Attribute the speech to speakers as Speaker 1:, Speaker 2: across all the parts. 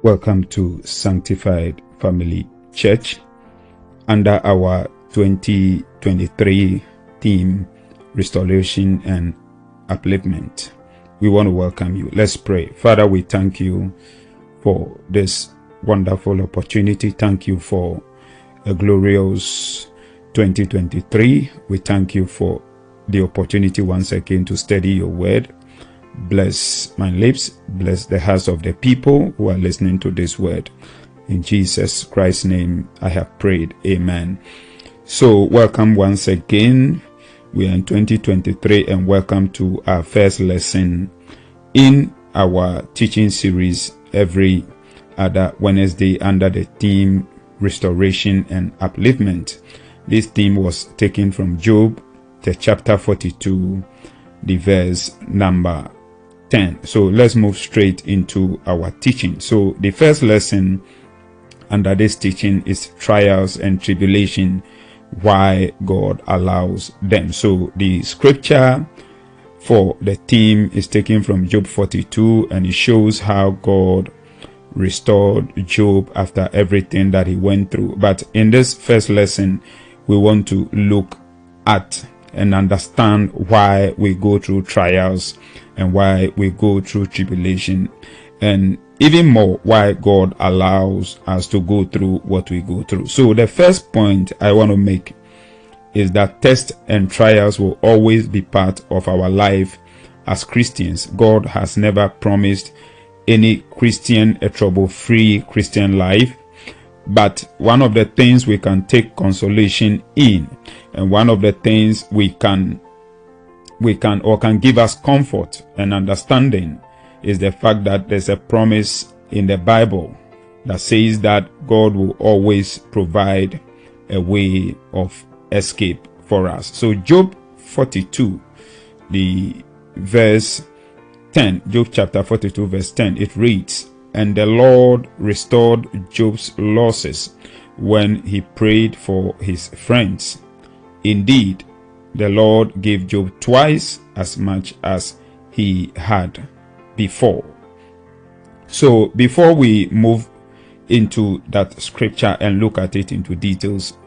Speaker 1: Welcome to Sanctified Family Church under our 2023 theme, Restoration and Upliftment. We want to welcome you. Let's pray. Father, we thank you for this wonderful opportunity. Thank you for a glorious 2023. We thank you for the opportunity once again to study your word. Bless my lips, bless the hearts of the people who are listening to this word. In Jesus Christ's name I have prayed. Amen. So welcome once again. We are in 2023 and welcome to our first lesson in our teaching series every other Wednesday under the theme Restoration and Upliftment. This theme was taken from Job, the chapter 42, the verse number 10. So let's move straight into our teaching. So the first lesson under this teaching is trials and tribulation, why God allows them. So the scripture for the theme is taken from Job 42, and it shows how God restored Job after everything that he went through. But in this first lesson, we want to look at and understand why we go through trials and why we go through tribulation, and even more why God allows us to go through what we go through. So the first point I want to make is that tests and trials will always be part of our life as Christians. God has never promised any Christian a trouble-free Christian life. But one of the things we can take consolation in, and one of the things we can give us comfort and understanding, is the fact that there's a promise in the Bible that says that God will always provide a way of escape for us. So Job 42, the verse 10, Job chapter 42 verse 10, it reads, "And the Lord restored Job's losses when he prayed for his friends. Indeed, the Lord gave Job twice as much as he had before." So before we move into that scripture and look at it into details,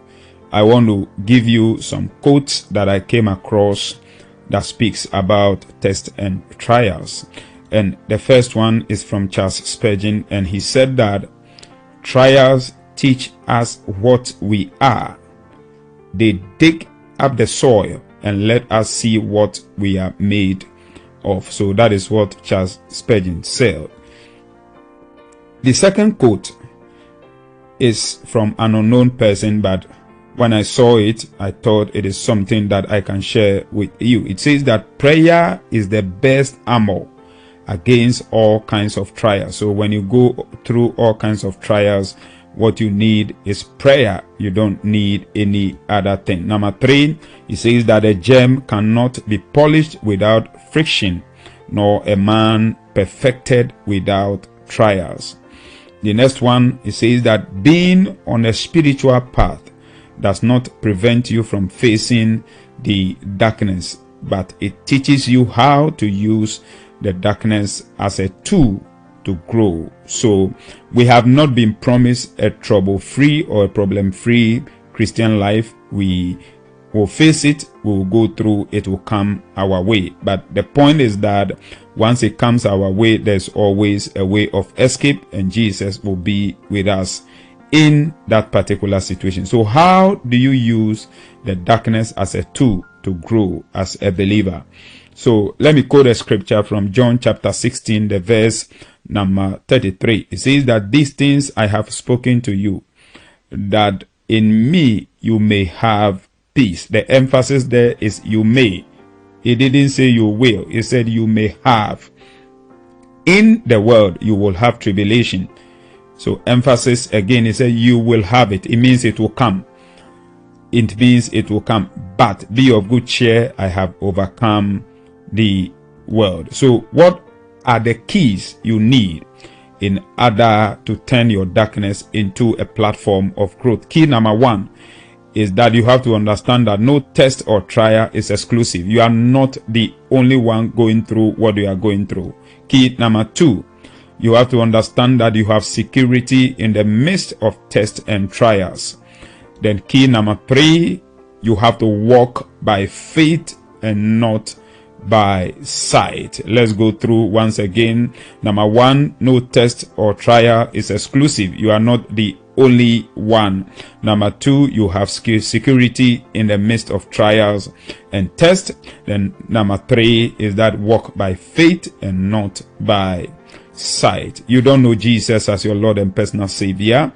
Speaker 1: I want to give you some quotes that I came across that speaks about tests and trials. And the first one is from Charles Spurgeon, and he said that trials teach us what we are. They dig up the soil and let us see what we are made of. So that is what Charles Spurgeon said. The second quote is from an unknown person, but when I saw it, I thought it is something that I can share with you. It says that prayer is the best armor against all kinds of trials. So when you go through all kinds of trials, what you need is prayer. You don't need any other thing. Number 3, it says that a gem cannot be polished without friction, nor a man perfected without trials. The next one, it says that being on a spiritual path does not prevent you from facing the darkness, but it teaches you how to use the darkness as a tool to grow. So we have not been promised a trouble-free or a problem-free Christian life. We will face it, we will go through it, will come our way. But the point is that once it comes our way, there's always a way of escape, and Jesus will be with us in that particular situation. So how do you use the darkness as a tool to grow as a believer? So let me quote a scripture from John chapter 16, the verse number 33. It says that these things I have spoken to you, that in me you may have peace. The emphasis there is you may. It didn't say you will. It said you may have. In the world you will have tribulation. So emphasis again, it said you will have it. It means it will come. It means it will come. But be of good cheer, I have overcome the world. So what are the keys you need in order to turn your darkness into a platform of growth? Key number 1 is that you have to understand that no test or trial is exclusive. You are not the only one going through what you are going through. Key number 2, You have to understand that you have security in the midst of tests and trials. Then key number 3, you have to walk by faith and not by sight. Let's go through once again. Number 1, no test or trial is exclusive. You are not the only one. Number 2, you have security in the midst of trials and tests. Then number 3 is that walk by faith and not by sight. You don't know Jesus as your Lord and personal Savior.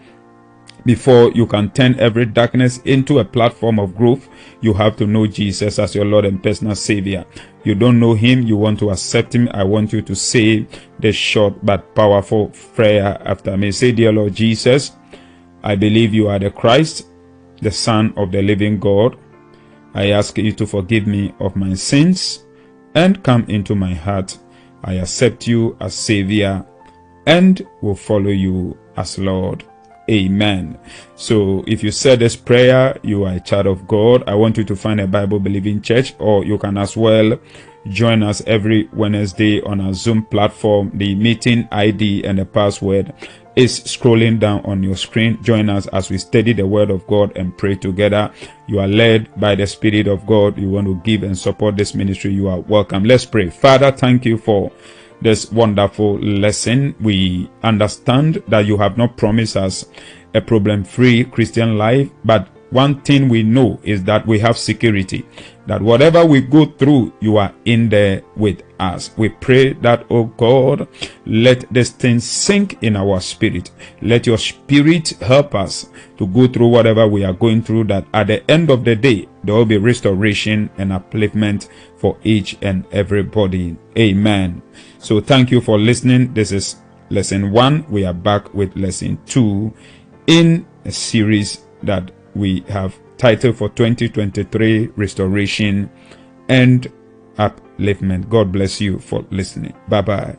Speaker 1: Before you can turn every darkness into a platform of growth, you have to know Jesus as your Lord and personal Savior. You don't know him, you want to accept him. I want you to say this short but powerful prayer after me. Say, dear Lord Jesus, I believe you are the Christ, the Son of the living God. I ask you to forgive me of my sins and come into my heart. I accept you as Savior and will follow you as Lord. Amen. So if you said this prayer, you are a child of God. I want you to find a Bible-believing church, or you can as well join us every Wednesday on our Zoom platform. The meeting ID and the password is scrolling down on your screen. Join us as we study the Word of God and pray together. You are led by the Spirit of God. You want to give and support this ministry, you are welcome. Let's pray. Father, thank you for this wonderful lesson. We understand that you have not promised us a problem-free Christian life, but one thing we know is that we have security, that whatever we go through, you are in there with us. We pray that, oh God, let this thing sink in our spirit. Let your spirit help us to go through whatever we are going through, that at the end of the day, there will be restoration and upliftment for each and everybody. Amen. So thank you for listening. This is lesson 1. We are back with lesson 2 in a series that we have titled for 2023, Restoration and Upliftment. God bless you for listening. Bye-bye.